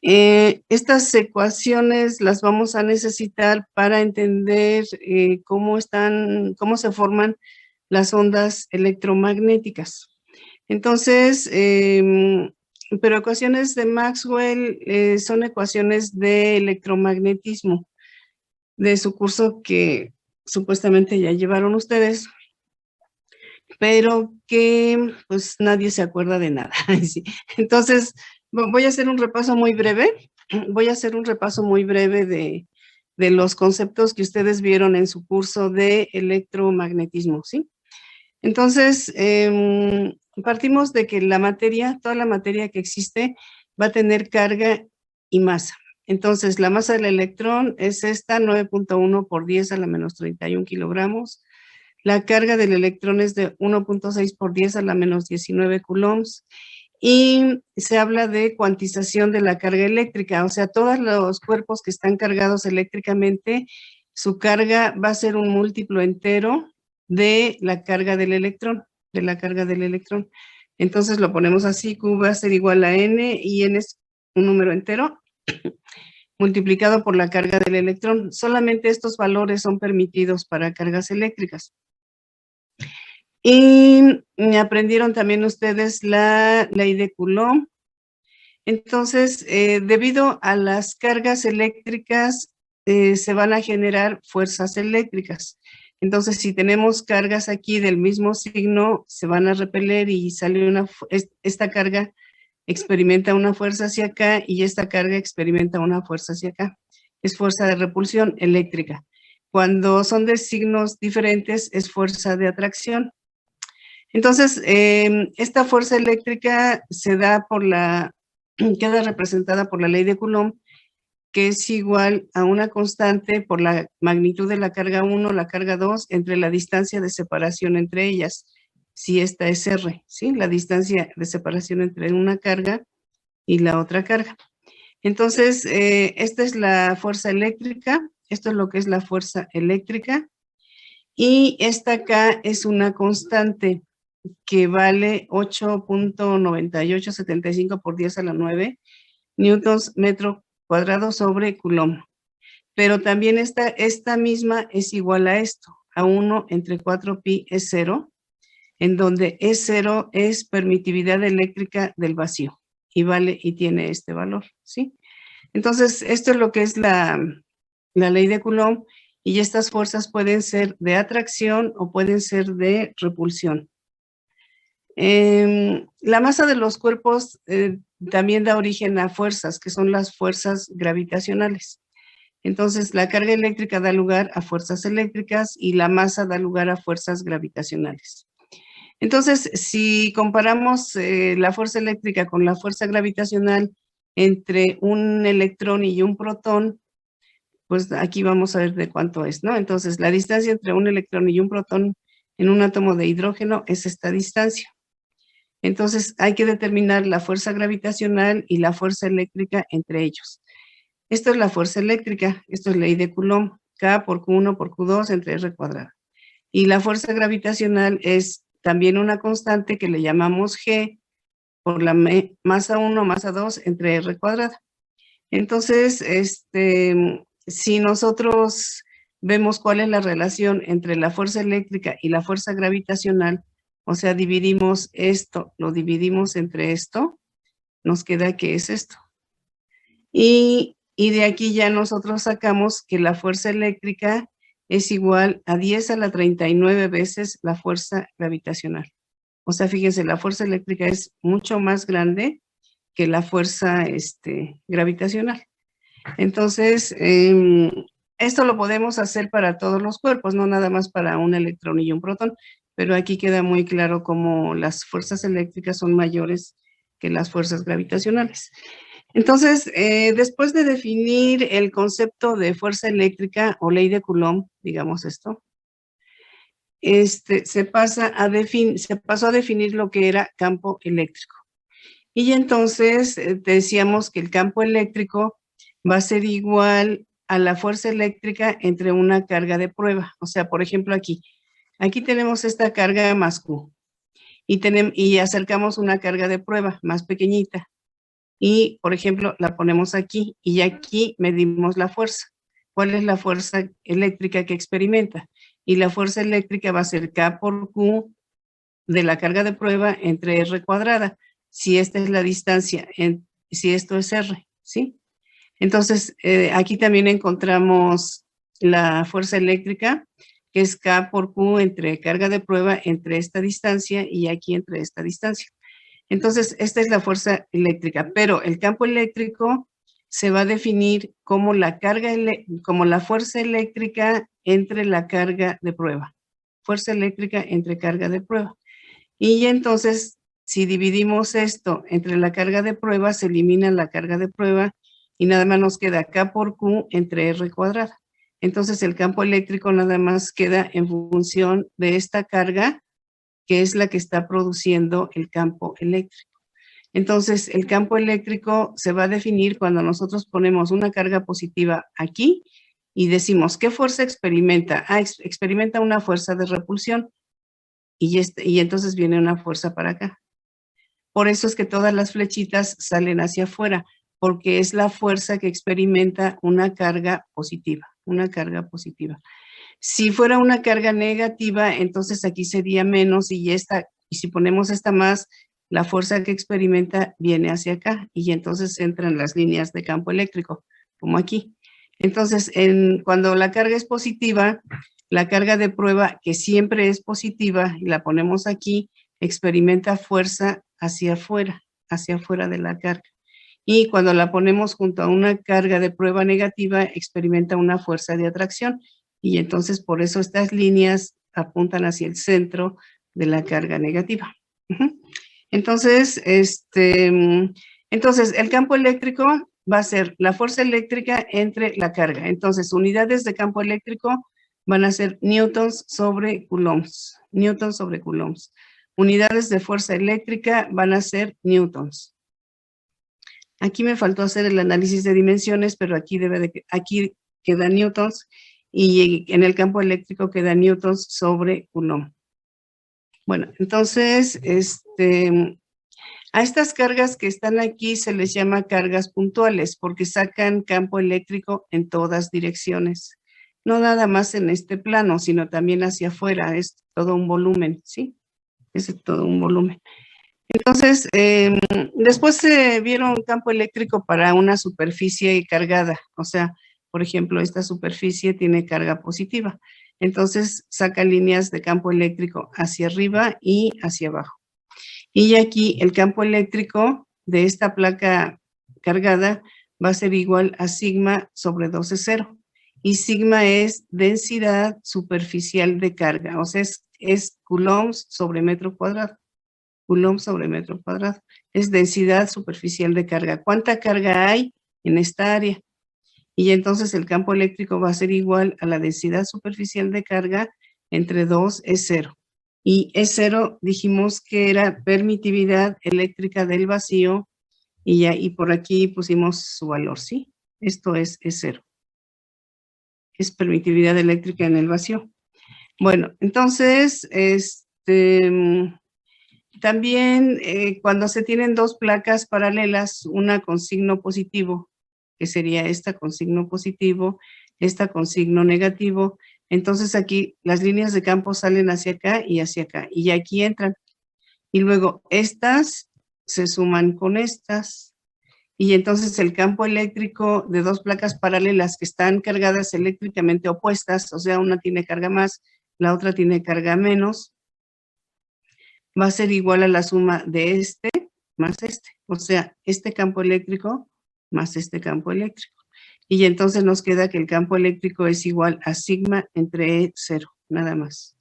Estas ecuaciones las vamos a necesitar para entender cómo se forman las ondas electromagnéticas. Entonces, pero ecuaciones de Maxwell son ecuaciones de electromagnetismo, de su curso que supuestamente ya llevaron ustedes, pero que pues nadie se acuerda de nada. Sí. Entonces, voy a hacer un repaso muy breve. Voy a hacer un repaso muy breve de los conceptos que ustedes vieron en su curso de electromagnetismo, ¿sí? Entonces, partimos de que la materia, toda la materia que existe, va a tener carga y masa. Entonces, la masa del electrón es esta, 9.1 por 10 a la menos 31 kilogramos. La carga del electrón es de 1.6 por 10 a la menos 19 coulombs. Y se habla de cuantización de la carga eléctrica, o sea, todos los cuerpos que están cargados eléctricamente, su carga va a ser un múltiplo entero de la carga del electrón, Entonces lo ponemos así, Q va a ser igual a N, y N es un número entero, multiplicado por la carga del electrón. Solamente estos valores son permitidos para cargas eléctricas. Y aprendieron también ustedes la ley de Coulomb. Entonces, debido a las cargas eléctricas, se van a generar fuerzas eléctricas. Entonces, si tenemos cargas aquí del mismo signo, se van a repeler y sale esta carga experimenta una fuerza hacia acá y esta carga experimenta una fuerza hacia acá. Es fuerza de repulsión eléctrica. Cuando son de signos diferentes, es fuerza de atracción. Entonces, esta fuerza eléctrica se da queda representada por la ley de Coulomb, que es igual a una constante por la magnitud de la carga 1, la carga 2, entre la distancia de separación entre ellas, si esta es R, ¿sí? La distancia de separación entre una carga y la otra carga. Entonces, esta es la fuerza eléctrica, esto es lo que es la fuerza eléctrica, y esta acá es una constante que vale 8.9875 por 10 a la 9 newtons metro cuadrado sobre coulomb. Pero también esta misma es igual a esto, a 1 entre 4 pi es 0, en donde E0 es permitividad eléctrica del vacío y tiene este valor, ¿sí? Entonces, esto es lo que es la ley de Coulomb, y estas fuerzas pueden ser de atracción o pueden ser de repulsión. La masa de los cuerpos también da origen a fuerzas, que son las fuerzas gravitacionales. Entonces, la carga eléctrica da lugar a fuerzas eléctricas y la masa da lugar a fuerzas gravitacionales. Entonces, si comparamos la fuerza eléctrica con la fuerza gravitacional entre un electrón y un protón, pues aquí vamos a ver de cuánto es, ¿no? Entonces, la distancia entre un electrón y un protón en un átomo de hidrógeno es esta distancia. Entonces, hay que determinar la fuerza gravitacional y la fuerza eléctrica entre ellos. Esto es la fuerza eléctrica, esto es ley de Coulomb, K por Q1 por Q2 entre R cuadrado. Y la fuerza gravitacional es también una constante que le llamamos G por la masa 1, masa 2 entre R cuadrado. Entonces, si nosotros vemos cuál es la relación entre la fuerza eléctrica y la fuerza gravitacional, o sea, dividimos esto, lo dividimos entre esto, nos queda que es esto. Y de aquí ya nosotros sacamos que la fuerza eléctrica es igual a 10 a la 39 veces la fuerza gravitacional. O sea, fíjense, la fuerza eléctrica es mucho más grande que la fuerza gravitacional. Entonces, esto lo podemos hacer para todos los cuerpos, no nada más para un electrón y un protón, pero aquí queda muy claro cómo las fuerzas eléctricas son mayores que las fuerzas gravitacionales. Entonces, después de definir el concepto de fuerza eléctrica o ley de Coulomb, digamos esto, se pasó a definir lo que era campo eléctrico. Y entonces decíamos que el campo eléctrico va a ser igual a la fuerza eléctrica entre una carga de prueba. O sea, por ejemplo, aquí tenemos esta carga más Q y acercamos una carga de prueba más pequeñita. y, por ejemplo, la ponemos aquí y aquí medimos la fuerza. ¿Cuál es la fuerza eléctrica que experimenta? Y la fuerza eléctrica va a ser K por Q de la carga de prueba entre R cuadrada, si esta es la distancia, si esto es R, ¿sí? Entonces, aquí también encontramos la fuerza eléctrica, que es K por Q entre carga de prueba entre esta distancia y aquí entre esta distancia. Entonces, esta es la fuerza eléctrica, pero el campo eléctrico se va a definir como como la fuerza eléctrica entre la carga de prueba. Fuerza eléctrica entre carga de prueba. Y entonces, si dividimos esto entre la carga de prueba, se elimina la carga de prueba y nada más nos queda K por Q entre R cuadrada. Entonces, el campo eléctrico nada más queda en función de esta carga, que es la que está produciendo el campo eléctrico. Entonces, el campo eléctrico se va a definir cuando nosotros ponemos una carga positiva aquí y decimos, ¿qué fuerza experimenta? Experimenta una fuerza de repulsión. Y entonces viene una fuerza para acá. Por eso es que todas las flechitas salen hacia afuera, porque es la fuerza que experimenta una carga positiva, Si fuera una carga negativa, entonces aquí sería menos y si ponemos esta más, la fuerza que experimenta viene hacia acá y entonces entran las líneas de campo eléctrico, como aquí. Entonces, cuando la carga es positiva, la carga de prueba, que siempre es positiva, y la ponemos aquí, experimenta fuerza hacia afuera de la carga. Y cuando la ponemos junto a una carga de prueba negativa, experimenta una fuerza de atracción. Y entonces por eso estas líneas apuntan hacia el centro de la carga negativa. Entonces, entonces, el campo eléctrico va a ser la fuerza eléctrica entre la carga. Entonces, unidades de campo eléctrico van a ser newtons sobre coulombs. Newtons sobre coulombs. Unidades de fuerza eléctrica van a ser newtons. Aquí me faltó hacer el análisis de dimensiones, pero aquí queda newtons y en el campo eléctrico queda newtons sobre coulomb. Bueno, entonces, a estas cargas que están aquí se les llama cargas puntuales porque sacan campo eléctrico en todas direcciones. No nada más en este plano, sino también hacia afuera. Es todo un volumen, ¿sí? Es todo un volumen. Entonces, después se vieron campo eléctrico para una superficie cargada. O sea, por ejemplo, esta superficie tiene carga positiva. Entonces, saca líneas de campo eléctrico hacia arriba y hacia abajo. Y aquí el campo eléctrico de esta placa cargada va a ser igual a sigma sobre 12,0. Y sigma es densidad superficial de carga. O sea, es coulombs sobre metro cuadrado. Coulomb sobre metro cuadrado. Es densidad superficial de carga. ¿Cuánta carga hay en esta área? Y entonces el campo eléctrico va a ser igual a la densidad superficial de carga entre 2 es 0. Y E0 dijimos que era permitividad eléctrica del vacío y por aquí pusimos su valor, ¿sí? Esto es E0. Es permitividad eléctrica en el vacío. Bueno, entonces, también cuando se tienen dos placas paralelas, una con signo positivo, que sería esta con signo positivo, esta con signo negativo, entonces aquí las líneas de campo salen hacia acá, y aquí entran. Y luego estas se suman con estas, y entonces el campo eléctrico de dos placas paralelas que están cargadas eléctricamente opuestas, o sea, una tiene carga más, la otra tiene carga menos, va a ser igual a la suma de este más este. O sea, este campo eléctrico más este campo eléctrico. Y entonces nos queda que el campo eléctrico es igual a sigma entre E0, nada más.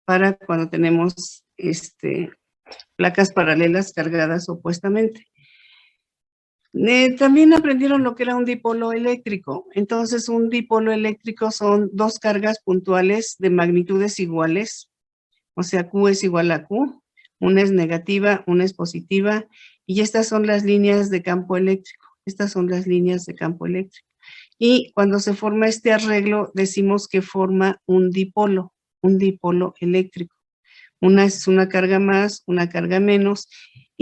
Para cuando tenemos placas paralelas cargadas opuestamente. También aprendieron lo que era un dipolo eléctrico. Entonces, un dipolo eléctrico son dos cargas puntuales de magnitudes iguales. O sea, Q es igual a Q. Una es negativa, una es positiva. Y estas son las líneas de campo eléctrico. Estas son las líneas de campo eléctrico. Y cuando se forma este arreglo, decimos que forma un dipolo eléctrico. Una es una carga más, una carga menos.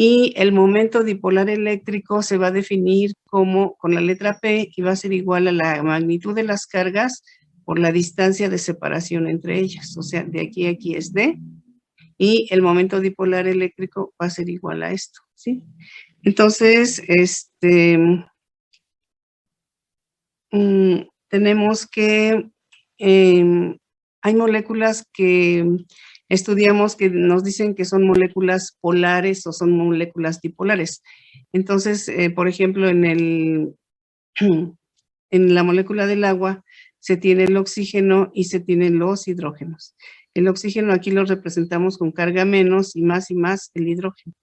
Y el momento dipolar eléctrico se va a definir como con la letra P y va a ser igual a la magnitud de las cargas por la distancia de separación entre ellas. O sea, de aquí a aquí es D y el momento dipolar eléctrico va a ser igual a esto, ¿sí? Entonces, tenemos que, hay moléculas que estudiamos que nos dicen que son moléculas polares o son moléculas dipolares. Entonces, por ejemplo, en la molécula del agua se tiene el oxígeno y se tienen los hidrógenos. El oxígeno aquí lo representamos con carga menos y más el hidrógeno.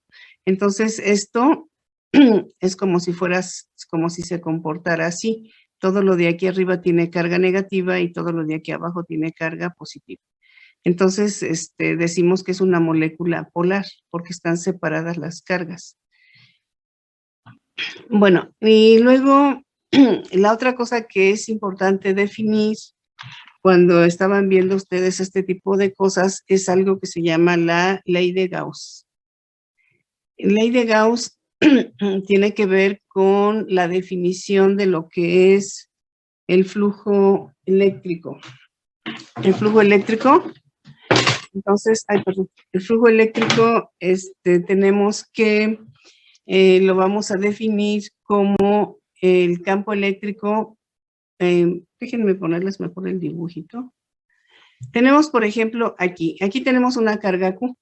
Entonces, esto es como si se comportara así. Todo lo de aquí arriba tiene carga negativa y todo lo de aquí abajo tiene carga positiva. Entonces, decimos que es una molécula polar porque están separadas las cargas. Bueno, y luego la otra cosa que es importante definir cuando estaban viendo ustedes este tipo de cosas es algo que se llama la ley de Gauss. La ley de Gauss tiene que ver con la definición de lo que es el flujo eléctrico. El flujo eléctrico, entonces, el flujo eléctrico tenemos que lo vamos a definir como el campo eléctrico. Déjenme ponerles mejor el dibujito. Tenemos, por ejemplo, aquí tenemos una carga Q.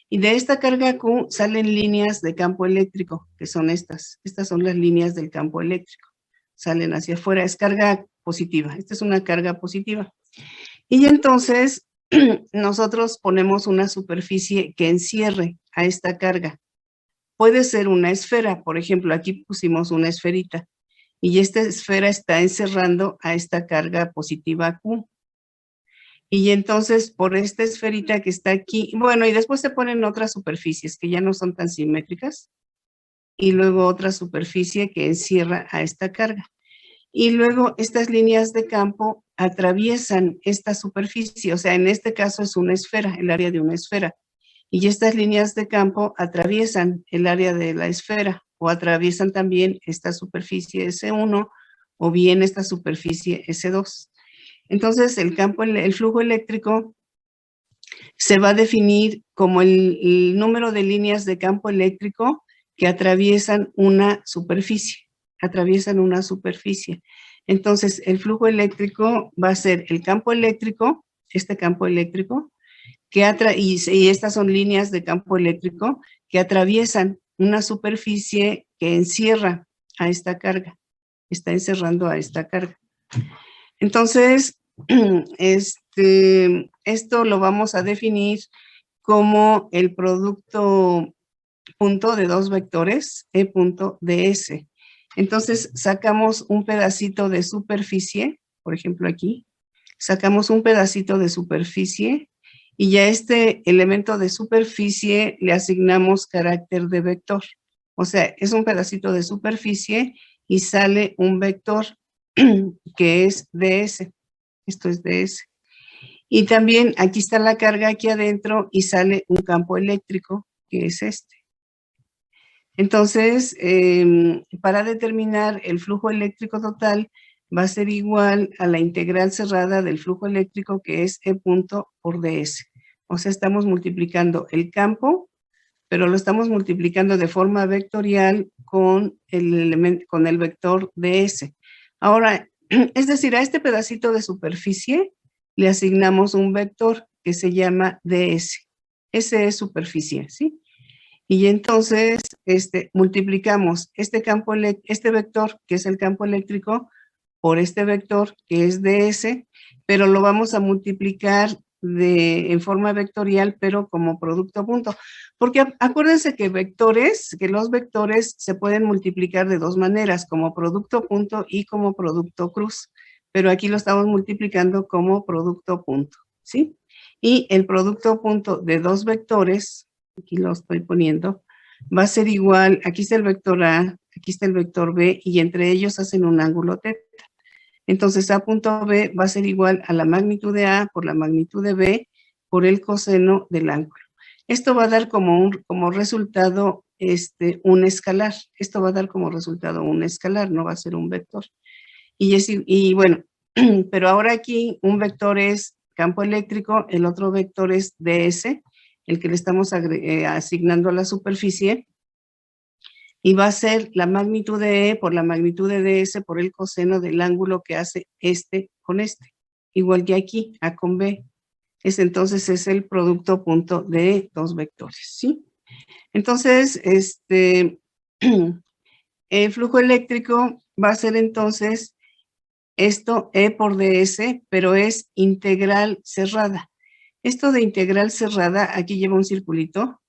Y de esta carga Q salen líneas de campo eléctrico, que son estas. Estas son las líneas del campo eléctrico. Salen hacia afuera, es carga positiva. Esta es una carga positiva. Y entonces nosotros ponemos una superficie que encierre a esta carga. Puede ser una esfera, por ejemplo, aquí pusimos una esferita. Y esta esfera está encerrando a esta carga positiva Q. Y entonces, por esta esferita que está aquí, bueno, y después se ponen otras superficies que ya no son tan simétricas, y luego otra superficie que encierra a esta carga. Y luego estas líneas de campo atraviesan esta superficie, o sea, en este caso es una esfera, el área de una esfera. Y estas líneas de campo atraviesan el área de la esfera, o atraviesan también esta superficie S1, o bien esta superficie S2. Entonces, el flujo eléctrico se va a definir como el número de líneas de campo eléctrico que atraviesan una superficie. Entonces, el flujo eléctrico va a ser el campo eléctrico, este campo eléctrico, y estas son líneas de campo eléctrico que atraviesan una superficie que encierra a esta carga. Está encerrando a esta carga. Entonces, esto lo vamos a definir como el producto punto de dos vectores, E punto ds. Entonces, sacamos un pedacito de superficie, por ejemplo aquí, sacamos un pedacito de superficie y ya este elemento de superficie le asignamos carácter de vector. O sea, es un pedacito de superficie y sale un vector que es ds. Esto es ds. Y también aquí está la carga aquí adentro y sale un campo eléctrico que es este. Entonces, para determinar el flujo eléctrico total va a ser igual a la integral cerrada del flujo eléctrico que es E punto por ds. O sea, estamos multiplicando el campo, pero lo estamos multiplicando de forma vectorial con el vector ds. Ahora, es decir, a este pedacito de superficie le asignamos un vector que se llama ds. Ese es superficie, ¿sí? Y entonces multiplicamos este vector, que es el campo eléctrico, por este vector, que es ds, pero lo vamos a multiplicar en forma vectorial, pero como producto punto. Porque acuérdense que los vectores se pueden multiplicar de dos maneras, como producto punto y como producto cruz. Pero aquí lo estamos multiplicando como producto punto, ¿sí? Y el producto punto de dos vectores, aquí lo estoy poniendo, va a ser igual, aquí está el vector A, aquí está el vector B, y entre ellos hacen un ángulo teta. Entonces, A punto B va a ser igual a la magnitud de A por la magnitud de B por el coseno del ángulo. Esto va a dar como resultado un escalar. Esto va a dar como resultado un escalar, no va a ser un vector. Y bueno, pero ahora aquí un vector es campo eléctrico, el otro vector es ds, el que le estamos asignando a la superficie, y va a ser la magnitud de E por la magnitud de ds por el coseno del ángulo que hace este con este. Igual que aquí, A con B. Entonces es el producto punto de dos vectores, ¿sí? Entonces, el flujo eléctrico va a ser entonces esto E por ds, pero es integral cerrada. Esto de integral cerrada, aquí lleva un circulito,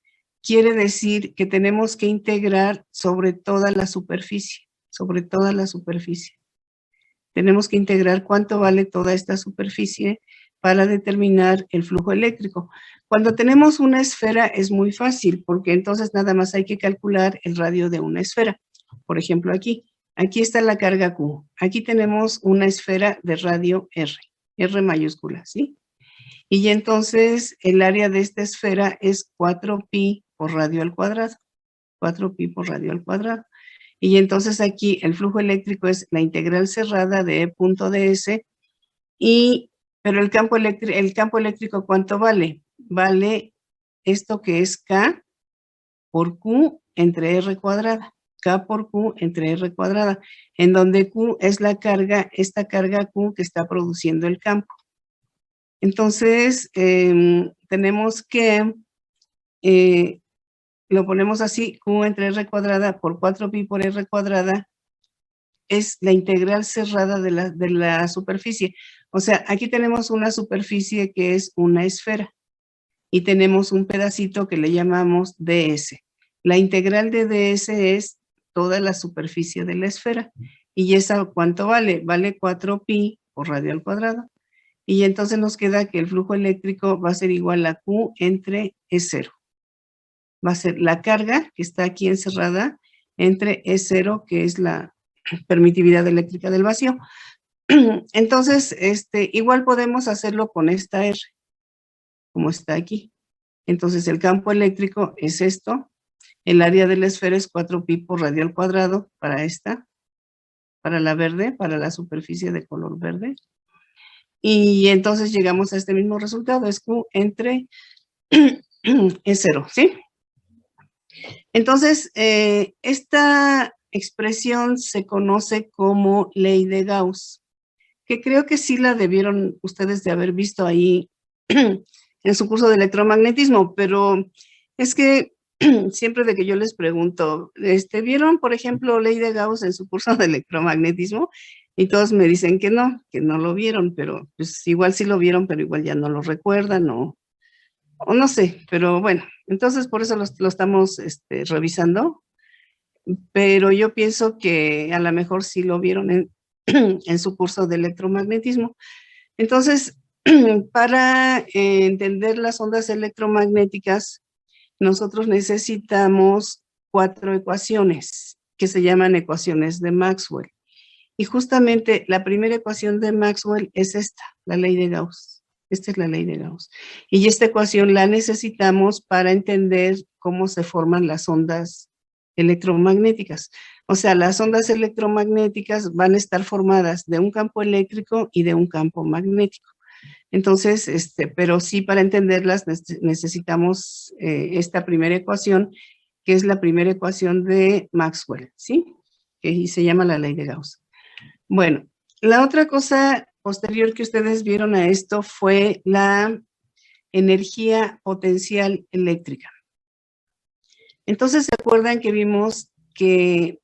quiere decir que tenemos que integrar sobre toda la superficie, sobre toda la superficie. Tenemos que integrar cuánto vale toda esta superficie para determinar el flujo eléctrico. Cuando tenemos una esfera es muy fácil, porque entonces nada más hay que calcular el radio de una esfera. Por ejemplo, aquí está la carga Q. Aquí tenemos una esfera de radio R, R mayúscula, ¿sí? Y entonces el área de esta esfera es 4pi por radio al cuadrado. 4pi por radio al cuadrado. Y entonces aquí el flujo eléctrico es la integral cerrada de E punto ds. Pero el campo eléctrico, ¿cuánto vale? Vale esto que es K por Q entre R cuadrada. K por Q entre R cuadrada. En donde Q es la carga, esta carga Q que está produciendo el campo. Entonces, tenemos que, lo ponemos así, Q entre R cuadrada por 4pi por R cuadrada, es la integral cerrada de la superficie. O sea, aquí tenemos una superficie que es una esfera y tenemos un pedacito que le llamamos ds. La integral de ds es toda la superficie de la esfera. ¿Y esa cuánto vale? Vale 4pi por radio al cuadrado. Y entonces nos queda que el flujo eléctrico va a ser igual a Q entre E0. Va a ser la carga que está aquí encerrada entre E0, que es la permitividad eléctrica del vacío. Entonces, igual podemos hacerlo con esta R, como está aquí. Entonces, el campo eléctrico es esto. El área de la esfera es 4pi por radio al cuadrado para esta, para la verde, para la superficie de color verde. Y entonces llegamos a este mismo resultado, es Q entre E0, ¿sí? Entonces, esta expresión se conoce como ley de Gauss, que creo que sí la debieron ustedes de haber visto ahí en su curso de electromagnetismo, pero es que siempre de que yo les pregunto, ¿vieron, por ejemplo, ley de Gauss en su curso de electromagnetismo? Y todos me dicen que no lo vieron, pero pues igual sí lo vieron, pero igual ya no lo recuerdan o no sé, pero bueno, entonces por eso lo estamos revisando, pero yo pienso que a lo mejor sí lo vieron en su curso de electromagnetismo. Entonces, para entender las ondas electromagnéticas, nosotros necesitamos 4 ecuaciones que se llaman ecuaciones de Maxwell. Y justamente la primera ecuación de Maxwell es esta, la ley de Gauss. Esta es la ley de Gauss. Y esta ecuación la necesitamos para entender cómo se forman las ondas electromagnéticas. O sea, las ondas electromagnéticas van a estar formadas de un campo eléctrico y de un campo magnético. Entonces, pero sí para entenderlas necesitamos esta primera ecuación, que es la primera ecuación de Maxwell, ¿sí? Que se llama la ley de Gauss. Bueno, la otra cosa posterior que ustedes vieron a esto fue la energía potencial eléctrica. Entonces, ¿se acuerdan que vimos que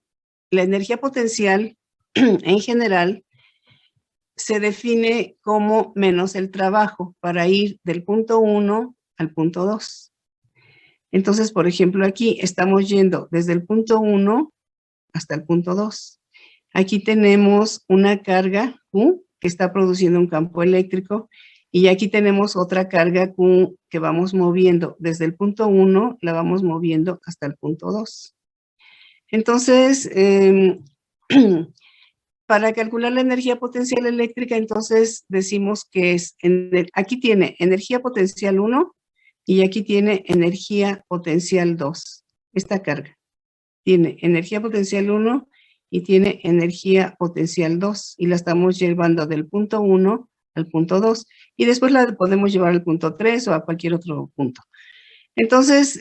la energía potencial en general se define como menos el trabajo para ir del punto 1 al punto 2? Entonces, por ejemplo, aquí estamos yendo desde el punto 1 hasta el punto 2. Aquí tenemos una carga Q que está produciendo un campo eléctrico y aquí tenemos otra carga Q que vamos moviendo desde el punto 1, la vamos moviendo hasta el punto 2. Entonces, para calcular la energía potencial eléctrica, entonces decimos que es, aquí tiene energía potencial 1, Y aquí tiene energía potencial 2, esta carga. Tiene energía potencial 1 y tiene energía potencial 2. Y la estamos llevando del punto 1 al punto 2. Y después la podemos llevar al punto 3 o a cualquier otro punto. Entonces,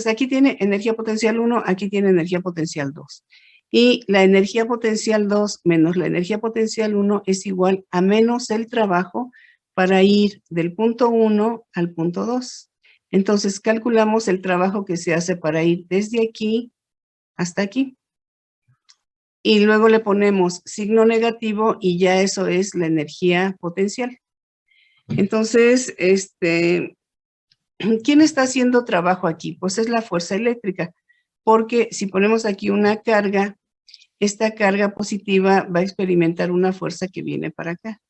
aquí tiene energía potencial 1, aquí tiene energía potencial 2. Y la energía potencial 2 menos la energía potencial 1 es igual a menos el trabajo para ir del punto 1 al punto 2. Entonces, calculamos el trabajo que se hace para ir desde aquí hasta aquí. Y luego le ponemos signo negativo y ya eso es la energía potencial. Entonces, ¿quién está haciendo trabajo aquí? Pues es la fuerza eléctrica, porque si ponemos aquí una carga, esta carga positiva va a experimentar una fuerza que viene para acá.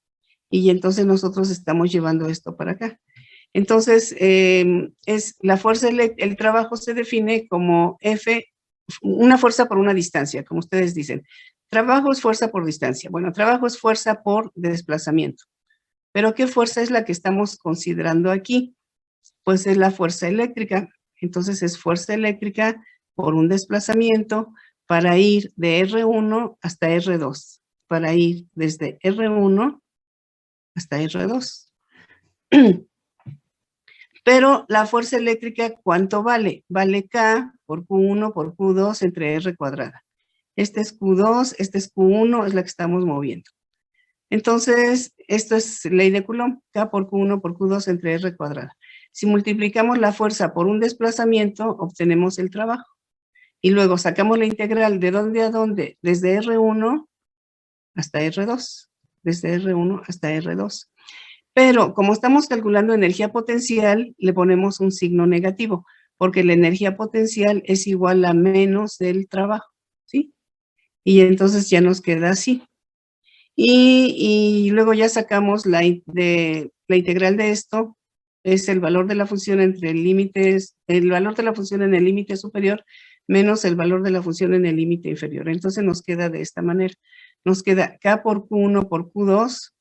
Y entonces nosotros estamos llevando esto para acá. Entonces, es la fuerza, el trabajo se define como F, una fuerza por una distancia, como ustedes dicen. Trabajo es fuerza por distancia. Bueno, trabajo es fuerza por desplazamiento. Pero ¿qué fuerza es la que estamos considerando aquí? Pues es la fuerza eléctrica. Entonces es fuerza eléctrica por un desplazamiento para ir de R1 hasta R2, para ir desde R1 hasta R2. Pero la fuerza eléctrica, ¿cuánto vale? Vale K por Q1 por Q2 entre R cuadrada. Este es Q2, este es Q1, es la que estamos moviendo. Entonces, esto es ley de Coulomb, K por Q1 por Q2 entre R cuadrada. Si multiplicamos la fuerza por un desplazamiento, obtenemos el trabajo. Y luego sacamos la integral de dónde a dónde, desde R1 hasta R2. Desde R1 hasta R2. Pero como estamos calculando energía potencial, le ponemos un signo negativo, porque la energía potencial es igual a menos del trabajo, ¿sí? Y entonces ya nos queda así. Y luego ya sacamos la integral de esto, es el valor de la función entre límites, el valor de la función en el límite superior menos el valor de la función en el límite inferior. Entonces nos queda de esta manera. Nos queda K por Q1 por Q2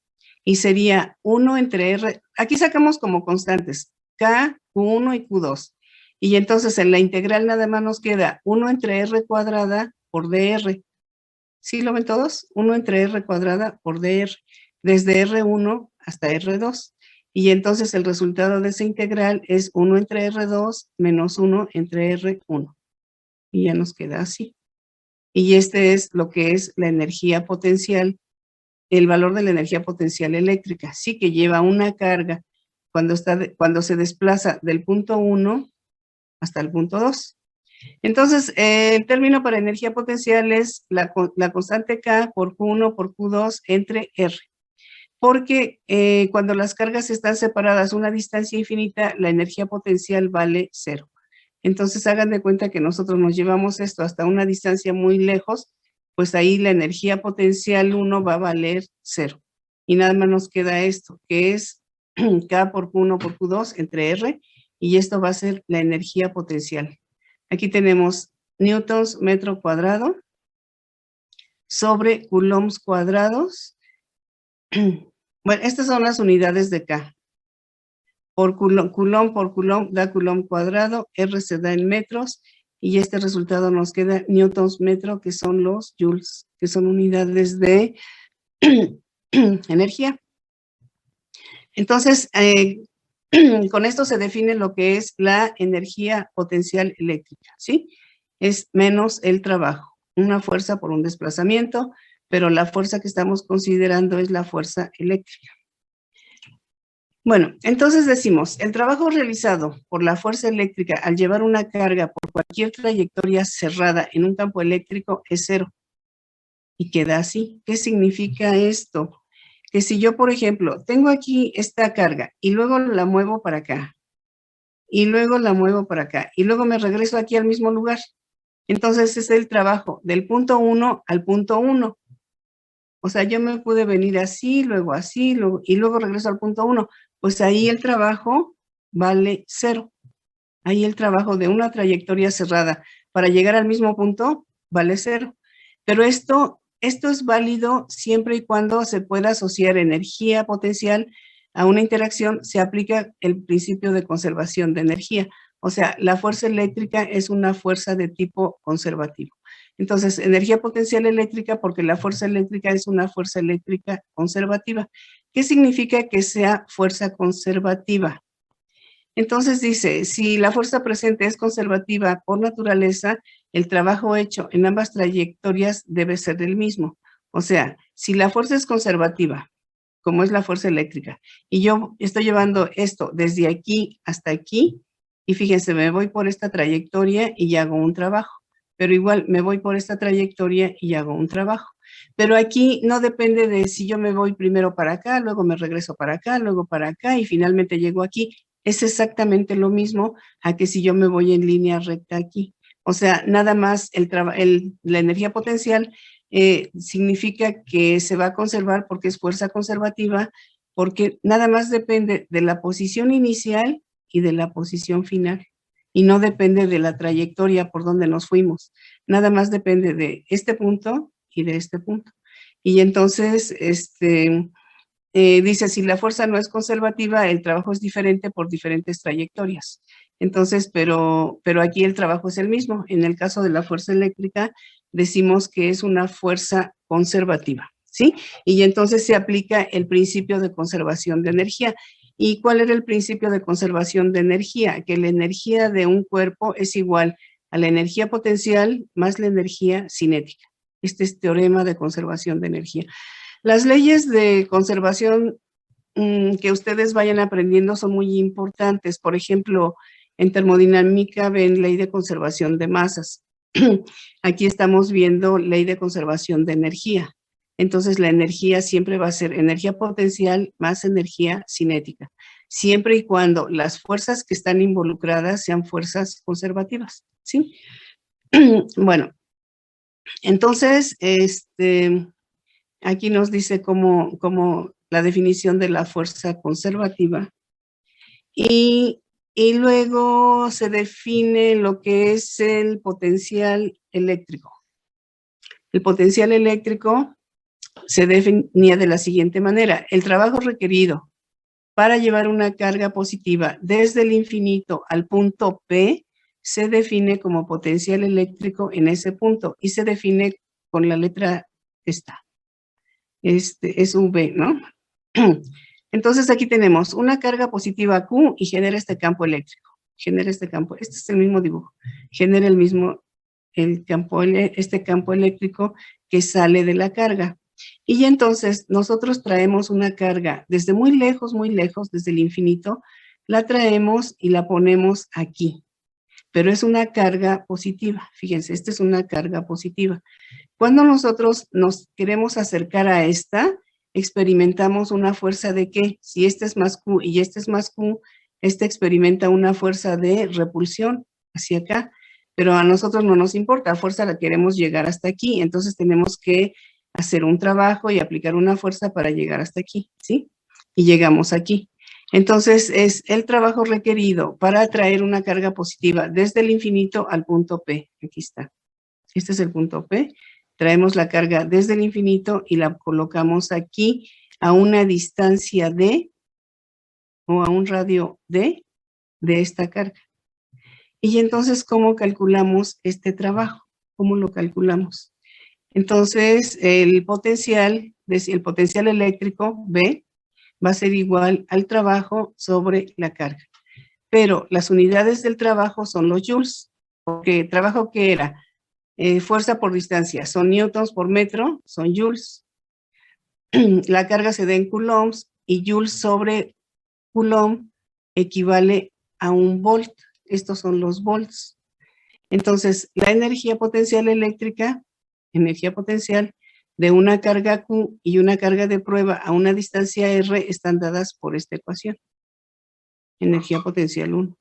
y sería 1 entre R. Aquí sacamos como constantes K, Q1 y Q2. Y entonces en la integral nada más nos queda 1 entre R cuadrada por dr. ¿Sí lo ven todos? 1 entre R cuadrada por dr, desde R1 hasta R2. Y entonces el resultado de esa integral es 1 entre R2 menos 1 entre R1. Y ya nos queda así. Y este es lo que es la energía potencial, el valor de la energía potencial eléctrica. Sí que lleva una carga cuando se desplaza del punto 1 hasta el punto 2. Entonces, el término para energía potencial es la constante K por Q1 por Q2 entre R. Porque cuando las cargas están separadas a una distancia infinita, la energía potencial vale 0. Entonces, hagan de cuenta que nosotros nos llevamos esto hasta una distancia muy lejos, pues ahí la energía potencial 1 va a valer 0. Y nada más nos queda esto, que es K por Q1 por Q2 entre R, y esto va a ser la energía potencial. Aquí tenemos newtons metro cuadrado sobre coulombs cuadrados. Bueno, estas son las unidades de K. Por coulomb da coulomb cuadrado, R se da en metros, y este resultado nos queda newtons metro, que son los joules, que son unidades de energía. Entonces, con esto se define lo que es la energía potencial eléctrica, ¿sí? Es menos el trabajo, una fuerza por un desplazamiento, pero la fuerza que estamos considerando es la fuerza eléctrica. Bueno, entonces decimos, el trabajo realizado por la fuerza eléctrica al llevar una carga por cualquier trayectoria cerrada en un campo eléctrico es 0. Y queda así. ¿Qué significa esto? Que si yo, por ejemplo, tengo aquí esta carga y luego la muevo para acá, y luego la muevo para acá, y luego me regreso aquí al mismo lugar, entonces es el trabajo del punto 1 al punto 1. O sea, yo me pude venir así, y luego regreso al punto 1. Pues ahí el trabajo vale 0. Ahí el trabajo de una trayectoria cerrada para llegar al mismo punto vale 0. Pero esto es válido siempre y cuando se pueda asociar energía potencial a una interacción, se aplica el principio de conservación de energía. O sea, la fuerza eléctrica es una fuerza de tipo conservativo. Entonces, energía potencial eléctrica, porque la fuerza eléctrica es una fuerza eléctrica conservativa. ¿Qué significa que sea fuerza conservativa? Entonces dice, si la fuerza presente es conservativa por naturaleza, el trabajo hecho en ambas trayectorias debe ser el mismo. O sea, si la fuerza es conservativa, como es la fuerza eléctrica, y yo estoy llevando esto desde aquí hasta aquí, y fíjense, me voy por esta trayectoria y hago un trabajo, pero igual me voy por esta trayectoria y hago un trabajo. Pero aquí no depende de si yo me voy primero para acá, luego me regreso para acá, luego para acá y finalmente llego aquí. Es exactamente lo mismo a que si yo me voy en línea recta aquí. O sea, nada más la energía potencial significa que se va a conservar porque es fuerza conservativa, porque nada más depende de la posición inicial y de la posición final. Y no depende de la trayectoria por donde nos fuimos. Nada más depende de este punto y de este punto. Y entonces, dice, si la fuerza no es conservativa, el trabajo es diferente por diferentes trayectorias. Entonces, pero aquí el trabajo es el mismo. En el caso de la fuerza eléctrica, decimos que es una fuerza conservativa, ¿sí? Y entonces se aplica el principio de conservación de energía. ¿Y cuál era el principio de conservación de energía? Que la energía de un cuerpo es igual a la energía potencial más la energía cinética. Este es teorema de conservación de energía. Las leyes de conservación que ustedes vayan aprendiendo son muy importantes. Por ejemplo, en termodinámica ven ley de conservación de masas. Aquí estamos viendo ley de conservación de energía. Entonces, la energía siempre va a ser energía potencial más energía cinética, siempre y cuando las fuerzas que están involucradas sean fuerzas conservativas, ¿sí? Bueno, entonces, aquí nos dice cómo la definición de la fuerza conservativa. Y luego se define lo que es el potencial eléctrico. El potencial eléctrico se definía de la siguiente manera. El trabajo requerido para llevar una carga positiva desde el infinito al punto P se define como potencial eléctrico en ese punto y se define con la letra esta. Es V, ¿no? Entonces aquí tenemos una carga positiva Q y genera este campo eléctrico. Genera este campo, este es el mismo dibujo. Genera este campo eléctrico que sale de la carga. Y entonces nosotros traemos una carga desde muy lejos, desde el infinito, la traemos y la ponemos aquí. Pero es una carga positiva. Fíjense, esta es una carga positiva. Cuando nosotros nos queremos acercar a esta, experimentamos una fuerza de ¿qué? Si este es más Q y este es más Q, este experimenta una fuerza de repulsión hacia acá, pero a nosotros no nos importa, a fuerza la queremos llegar hasta aquí, entonces tenemos que hacer un trabajo y aplicar una fuerza para llegar hasta aquí, ¿sí? Y llegamos aquí. Entonces, es el trabajo requerido para atraer una carga positiva desde el infinito al punto P. Aquí está. Este es el punto P. Traemos la carga desde el infinito y la colocamos aquí a una distancia D o a un radio D de esta carga. Y entonces, ¿cómo calculamos este trabajo? ¿Cómo lo calculamos? Entonces, el potencial eléctrico B va a ser igual al trabajo sobre la carga. Pero las unidades del trabajo son los joules, porque trabajo que era fuerza por distancia, son newtons por metro, son joules. La carga se da en coulombs y joules sobre coulomb equivale a un volt. Estos son los volts. Entonces, la energía potencial eléctrica, energía potencial de una carga Q y una carga de prueba a una distancia R están dadas por esta ecuación. Energía potencial 1.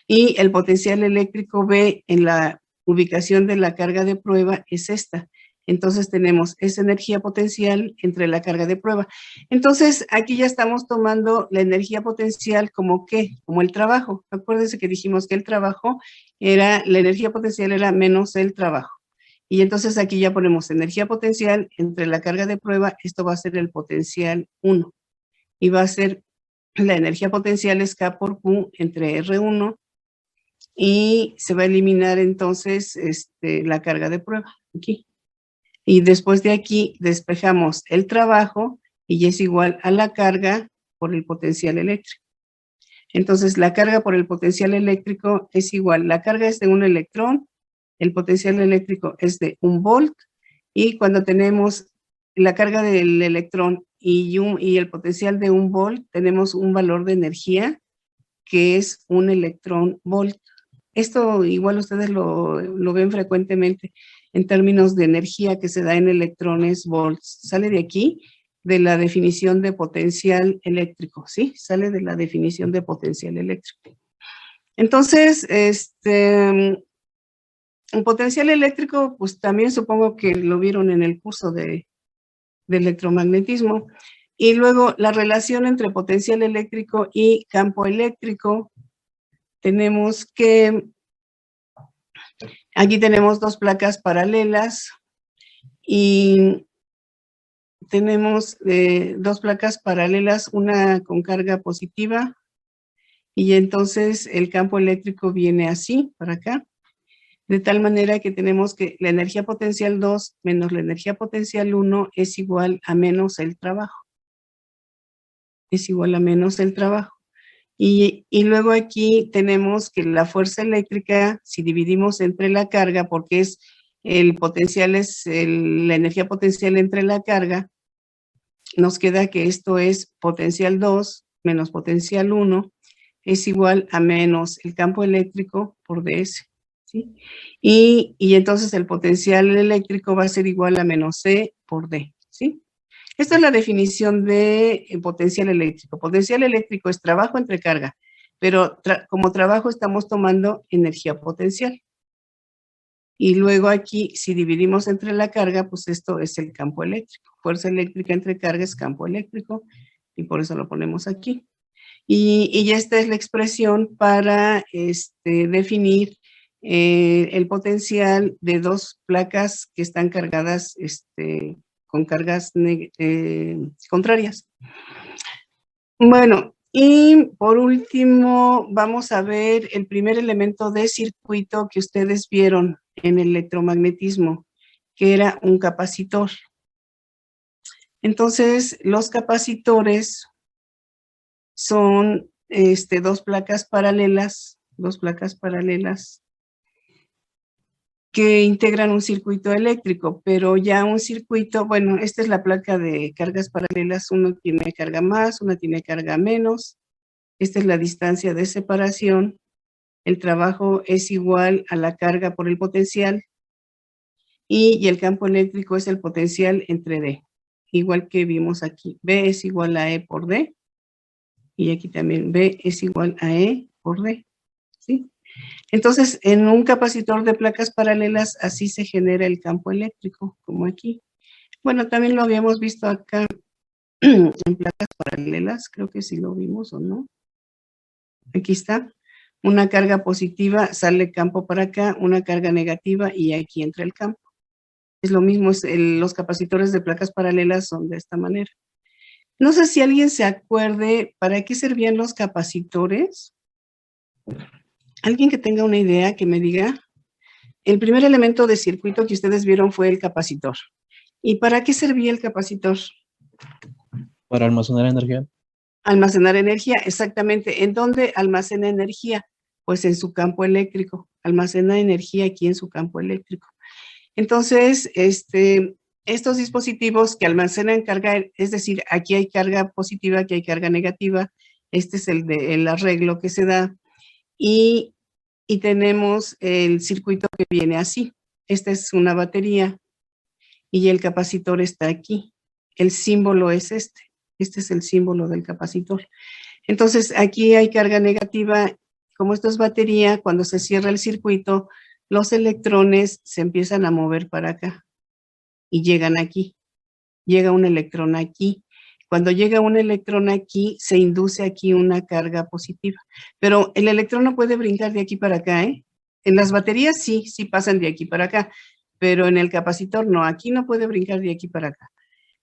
Y el potencial eléctrico B en la ubicación de la carga de prueba es esta. Entonces tenemos esa energía potencial entre la carga de prueba. Entonces aquí ya estamos tomando la energía potencial como ¿qué? Como el trabajo. Acuérdense que dijimos que el trabajo era, la energía potencial era menos el trabajo. Y entonces aquí ya ponemos energía potencial entre la carga de prueba, esto va a ser el potencial 1. Y va a ser la energía potencial es K por Q entre R1 y se va a eliminar entonces la carga de prueba aquí. Y después de aquí despejamos el trabajo y es igual a la carga por el potencial eléctrico. Entonces la carga por el potencial eléctrico es igual, la carga es de un electrón, el potencial eléctrico es de 1 volt y cuando tenemos la carga del electrón y el potencial de 1 volt, tenemos un valor de energía que es 1 electrón volt. Esto igual ustedes lo ven frecuentemente en términos de energía que se da en electrones volts. Sale de aquí, de la definición de potencial eléctrico, ¿sí? Sale de la definición de potencial eléctrico. Entonces, un potencial eléctrico, pues también supongo que lo vieron en el curso de electromagnetismo. Y luego la relación entre potencial eléctrico y campo eléctrico. Tenemos que, aquí tenemos dos placas paralelas y tenemos dos placas paralelas, una con carga positiva y entonces el campo eléctrico viene así, para acá, de tal manera que tenemos que la energía potencial 2 menos la energía potencial 1 es igual a menos el trabajo. Es igual a menos el trabajo. Y luego aquí tenemos que la fuerza eléctrica, si dividimos entre la carga, porque es el potencial, es la energía potencial entre la carga, nos queda que esto es potencial 2 menos potencial 1 es igual a menos el campo eléctrico por ds, ¿sí? Y entonces el potencial eléctrico va a ser igual a menos C por D, ¿sí? Esta es la definición de potencial eléctrico. Potencial eléctrico es trabajo entre carga, pero como trabajo estamos tomando energía potencial. Y luego aquí, si dividimos entre la carga, pues esto es el campo eléctrico. Fuerza eléctrica entre carga es campo eléctrico, y por eso lo ponemos aquí. Y esta es la expresión para definir el potencial de dos placas que están cargadas con cargas contrarias. Bueno, y por último vamos a ver el primer elemento de circuito que ustedes vieron en el electromagnetismo, que era un capacitor. Entonces, los capacitores son dos placas paralelas que integran un circuito eléctrico, pero ya un circuito, bueno, esta es la placa de cargas paralelas, uno tiene carga más, una tiene carga menos, esta es la distancia de separación, el trabajo es igual a la carga por el potencial, y el campo eléctrico es el potencial entre D, igual que vimos aquí, B es igual a E por D, y aquí también B es igual a E por D, ¿sí? Entonces, en un capacitor de placas paralelas, así se genera el campo eléctrico, como aquí. Bueno, también lo habíamos visto acá en placas paralelas, creo que sí lo vimos o no. Aquí está, una carga positiva, sale campo para acá, una carga negativa y aquí entra el campo. Es lo mismo, los capacitores de placas paralelas son de esta manera. No sé si alguien se acuerde para qué servían los capacitores. ¿Alguien que tenga una idea que me diga? El primer elemento de circuito que ustedes vieron fue el capacitor. ¿Y para qué servía el capacitor? Para almacenar energía. Almacenar energía, exactamente. ¿En dónde almacena energía? Pues en su campo eléctrico. Almacena energía aquí en su campo eléctrico. Entonces, estos dispositivos que almacenan carga, es decir, aquí hay carga positiva, aquí hay carga negativa. Este es el arreglo que se da. Y tenemos el circuito que viene así. Esta es una batería y el capacitor está aquí. El símbolo es este. Este es el símbolo del capacitor. Entonces, aquí hay carga negativa. Como esto es batería, cuando se cierra el circuito, los electrones se empiezan a mover para acá y llegan aquí. Llega un electrón aquí. Cuando llega un electrón aquí, se induce aquí una carga positiva. Pero el electrón no puede brincar de aquí para acá, ¿eh? En las baterías sí pasan de aquí para acá, pero en el capacitor no, aquí no puede brincar de aquí para acá.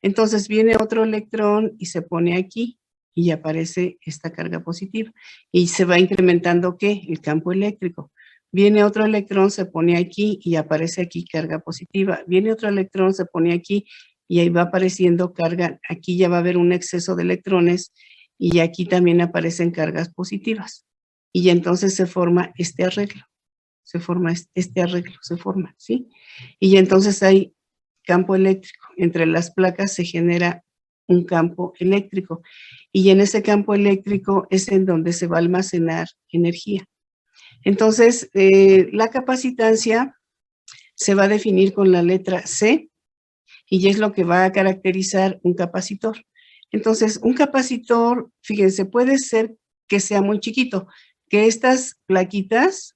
Entonces viene otro electrón y se pone aquí y aparece esta carga positiva. Y se va incrementando, ¿qué? El campo eléctrico. Viene otro electrón, se pone aquí y aparece aquí carga positiva. Viene otro electrón, se pone aquí y ahí va apareciendo carga. Aquí ya va a haber un exceso de electrones y aquí también aparecen cargas positivas. Y entonces se forma este arreglo. Se forma este arreglo, ¿sí? Y entonces hay campo eléctrico. Entre las placas se genera un campo eléctrico. Y en ese campo eléctrico es en donde se va a almacenar energía. Entonces, la capacitancia se va a definir con la letra C y es lo que va a caracterizar un capacitor. Entonces, un capacitor, fíjense, puede ser que sea muy chiquito, que estas plaquitas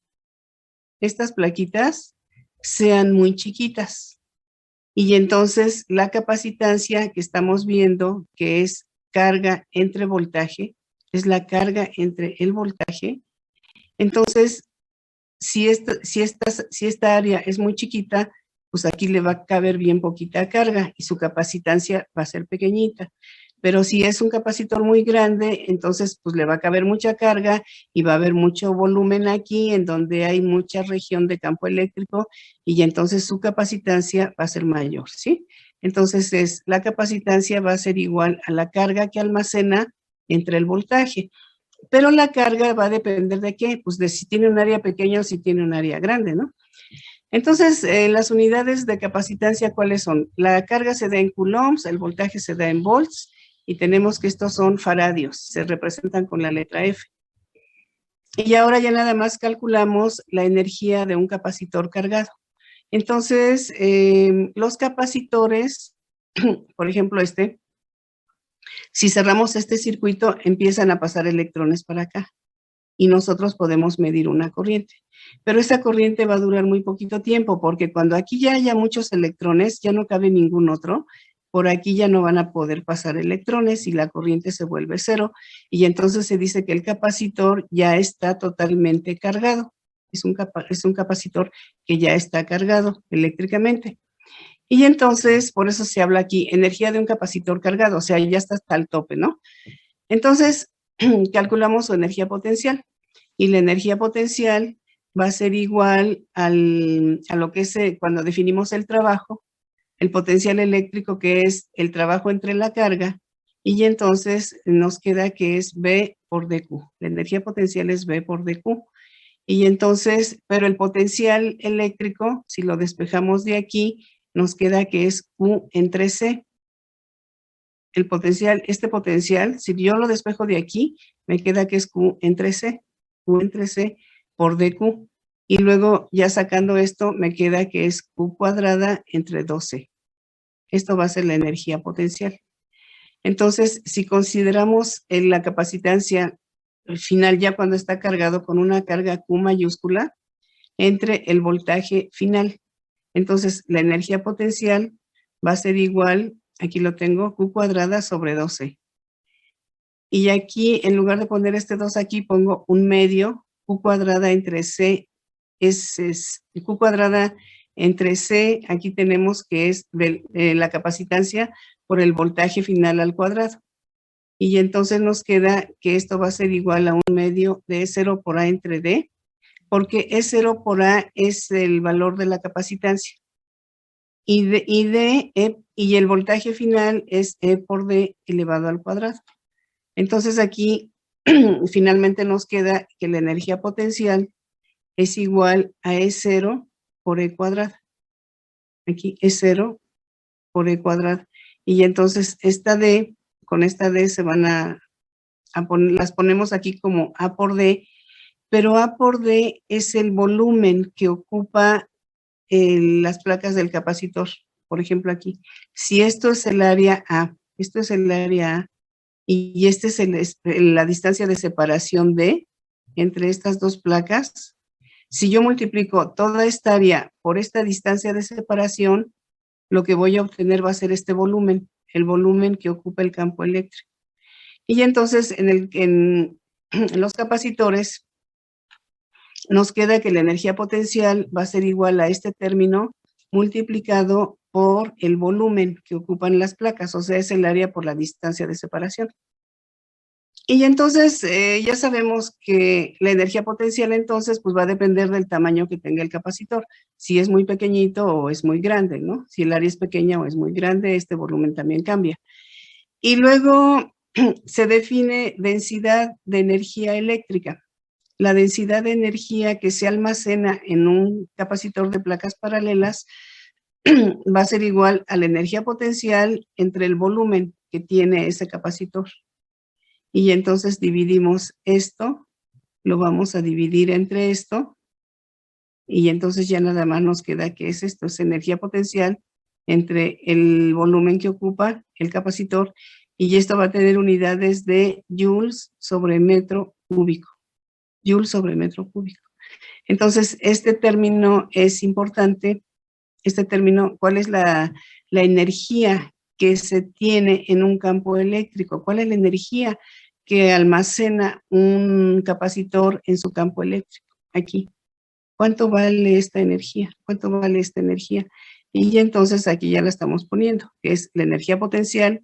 sean muy chiquitas. Y entonces la capacitancia que estamos viendo, que es carga entre voltaje, es la carga entre el voltaje. Entonces, si esta área es muy chiquita, pues aquí le va a caber bien poquita carga y su capacitancia va a ser pequeñita. Pero si es un capacitor muy grande, entonces pues le va a caber mucha carga y va a haber mucho volumen aquí en donde hay mucha región de campo eléctrico y entonces su capacitancia va a ser mayor, ¿sí? Entonces la capacitancia va a ser igual a la carga que almacena entre el voltaje. Pero la carga va a depender de qué, pues de si tiene un área pequeña o si tiene un área grande, ¿no? Entonces, las unidades de capacitancia, ¿cuáles son? La carga se da en coulombs, el voltaje se da en volts, y tenemos que estos son faradios, se representan con la letra F. Y ahora ya nada más calculamos la energía de un capacitor cargado. Entonces, los capacitores, por ejemplo si cerramos este circuito, empiezan a pasar electrones para acá y nosotros podemos medir una corriente. Pero esa corriente va a durar muy poquito tiempo porque cuando aquí ya haya muchos electrones, ya no cabe ningún otro, por aquí ya no van a poder pasar electrones y la corriente se vuelve cero y entonces se dice que el capacitor ya está totalmente cargado. Es un capacitor que ya está cargado eléctricamente. Y entonces, por eso se habla aquí, energía de un capacitor cargado, o sea, ya está hasta el tope, ¿no? Entonces, calculamos su energía potencial y la energía potencial va a ser igual a lo que es cuando definimos el trabajo, el potencial eléctrico que es el trabajo entre la carga y entonces nos queda que es B por dQ. La energía potencial es B por dQ. Y entonces, pero el potencial eléctrico, si lo despejamos de aquí, nos queda que es Q entre C. El potencial, este potencial, si yo lo despejo de aquí, me queda que es Q entre C por dQ. Y luego, ya sacando esto, me queda que es Q cuadrada entre 2C. Esto va a ser la energía potencial. Entonces, si consideramos la capacitancia final ya cuando está cargado con una carga Q mayúscula entre el voltaje final. Entonces, la energía potencial va a ser igual, aquí lo tengo, Q cuadrada sobre 2C. Y aquí, en lugar de poner este 2 aquí, pongo un medio, Q cuadrada entre C, es Q cuadrada entre C, aquí tenemos que es la capacitancia por el voltaje final al cuadrado. Y entonces nos queda que esto va a ser igual a un medio de E0 por A entre D, porque E0 por A es el valor de la capacitancia. Y el voltaje final es E por D elevado al cuadrado. Entonces aquí finalmente nos queda que la energía potencial es igual a E0 por E cuadrada. Aquí E0 por E cuadrada. Y entonces con esta D se van a poner, las ponemos aquí como A por D, pero A por D es el volumen que ocupa las placas del capacitor. Por ejemplo aquí, si esto es el área A, esto es el área A, y esta es la distancia de separación D entre estas dos placas. Si yo multiplico toda esta área por esta distancia de separación, lo que voy a obtener va a ser este volumen, el volumen que ocupa el campo eléctrico. Y entonces en los capacitores nos queda que la energía potencial va a ser igual a este término multiplicado por el volumen que ocupan las placas, o sea, es el área por la distancia de separación. Y entonces ya sabemos que la energía potencial entonces pues va a depender del tamaño que tenga el capacitor. Si es muy pequeñito o es muy grande, ¿no? Si el área es pequeña o es muy grande, este volumen también cambia. Y luego se define densidad de energía eléctrica. La densidad de energía que se almacena en un capacitor de placas paralelas va a ser igual a la energía potencial entre el volumen que tiene ese capacitor. Y entonces dividimos esto, lo vamos a dividir entre esto, y entonces ya nada más nos queda que es esto, es energía potencial entre el volumen que ocupa el capacitor, y esto va a tener unidades de joules sobre metro cúbico. Joules sobre metro cúbico. Entonces, este término es importante. Este término, ¿cuál es la energía que se tiene en un campo eléctrico? ¿Cuál es la energía que almacena un capacitor en su campo eléctrico? Aquí. ¿Cuánto vale esta energía? ¿Cuánto vale esta energía? Y entonces aquí ya la estamos poniendo, que es la energía potencial,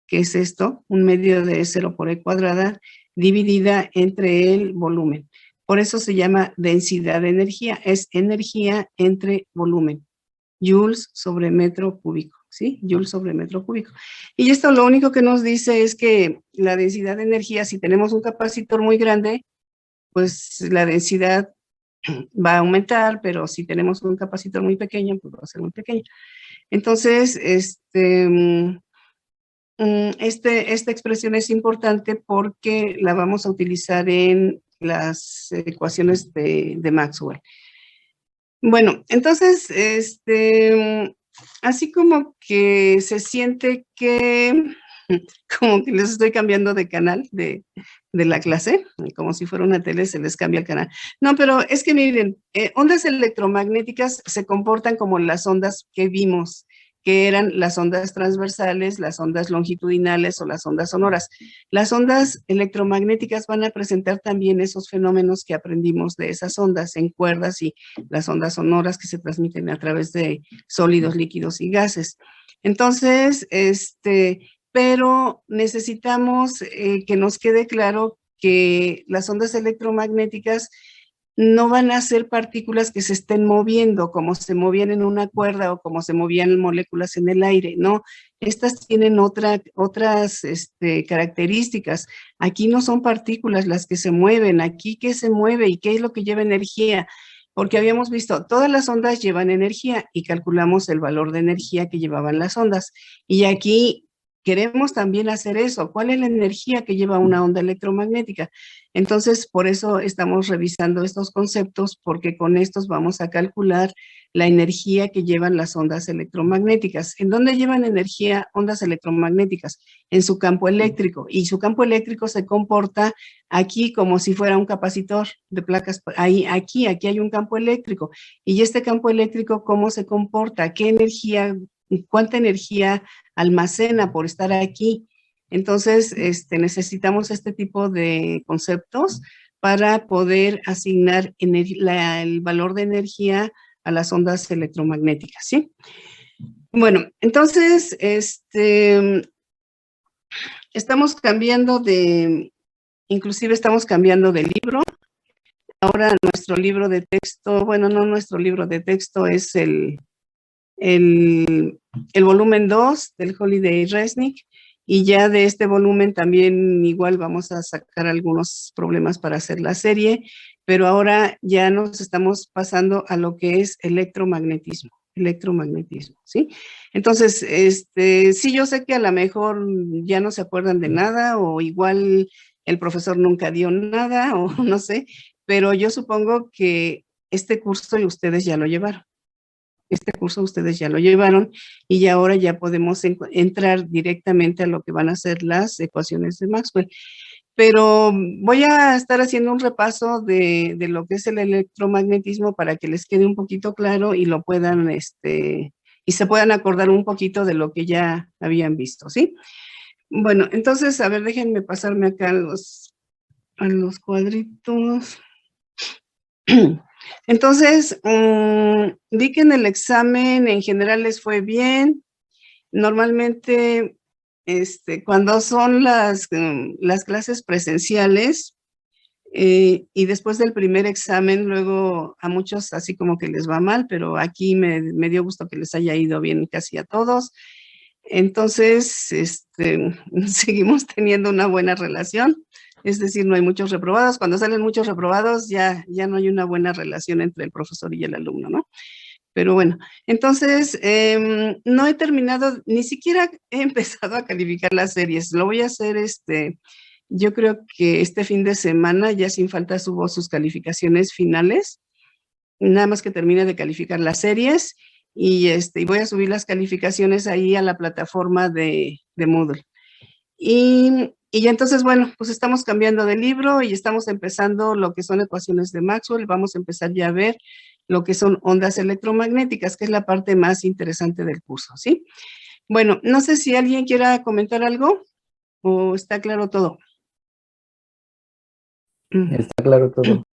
que es esto, un medio de 0 por E cuadrada, dividida entre el volumen. Por eso se llama densidad de energía, es energía entre volumen. Joules sobre metro cúbico, ¿sí? Joules sobre metro cúbico. Y esto lo único que nos dice es que la densidad de energía, si tenemos un capacitor muy grande, pues la densidad va a aumentar, pero si tenemos un capacitor muy pequeño, pues va a ser muy pequeño. Entonces, esta expresión es importante porque la vamos a utilizar en las ecuaciones de Maxwell. Bueno, entonces, así como que se siente que, como que les estoy cambiando de canal de la clase, como si fuera una tele, se les cambia el canal. No, pero es que miren, ondas electromagnéticas se comportan como las ondas que vimos, que eran las ondas transversales, las ondas longitudinales o las ondas sonoras. Las ondas electromagnéticas van a presentar también esos fenómenos que aprendimos de esas ondas en cuerdas y las ondas sonoras que se transmiten a través de sólidos, líquidos y gases. Entonces, pero necesitamos que nos quede claro que las ondas electromagnéticas no van a ser partículas que se estén moviendo como se movían en una cuerda o como se movían moléculas en el aire, no. Estas tienen otras características. Aquí no son partículas las que se mueven, aquí qué se mueve y qué es lo que lleva energía, porque habíamos visto, todas las ondas llevan energía y calculamos el valor de energía que llevaban las ondas. Y aquí queremos también hacer eso. ¿Cuál es la energía que lleva una onda electromagnética? Entonces, por eso estamos revisando estos conceptos, porque con estos vamos a calcular la energía que llevan las ondas electromagnéticas. ¿En dónde llevan energía ondas electromagnéticas? En su campo eléctrico. Y su campo eléctrico se comporta aquí como si fuera un capacitor de placas. Aquí hay un campo eléctrico. Y este campo eléctrico, ¿cómo se comporta? ¿Qué energía, cuánta energía almacena por estar aquí? Entonces, necesitamos este tipo de conceptos para poder asignar el valor de energía a las ondas electromagnéticas, ¿sí? Bueno, entonces, estamos cambiando inclusive estamos cambiando de libro. Ahora nuestro libro de texto, bueno, no nuestro libro de texto, es el volumen 2 del Holiday Resnick, y ya de este volumen también igual vamos a sacar algunos problemas para hacer la serie, pero ahora ya nos estamos pasando a lo que es electromagnetismo, ¿sí? Entonces, sí, yo sé que a lo mejor ya no se acuerdan de nada, o igual el profesor nunca dio nada, o no sé, pero yo supongo que este curso ustedes ya lo llevaron. Este curso ustedes ya lo llevaron y ya ahora ya podemos entrar directamente a lo que van a ser las ecuaciones de Maxwell. Pero voy a estar haciendo un repaso de lo que es el electromagnetismo para que les quede un poquito claro y lo puedan, y se puedan acordar un poquito de lo que ya habían visto, ¿sí? Bueno, entonces, a ver, déjenme pasarme acá a los cuadritos. Entonces, vi que en el examen en general les fue bien. Normalmente cuando son las clases presenciales, y después del primer examen, luego a muchos así como que les va mal, pero aquí me dio gusto que les haya ido bien casi a todos. Entonces, seguimos teniendo una buena relación, es decir, no hay muchos reprobados. Cuando salen muchos reprobados, ya no hay una buena relación entre el profesor y el alumno, ¿no? Pero bueno, entonces, no he terminado, ni siquiera he empezado a calificar las series. Lo voy a hacer, yo creo que este fin de semana, ya sin falta subo sus calificaciones finales, nada más que termine de calificar las series y voy a subir las calificaciones ahí a la plataforma de Moodle. Y ya entonces, bueno, pues estamos cambiando de libro y estamos empezando lo que son ecuaciones de Maxwell. Vamos a empezar ya a ver lo que son ondas electromagnéticas, que es la parte más interesante del curso, ¿sí? Bueno, no sé si alguien quiera comentar algo o está claro todo. Está claro todo.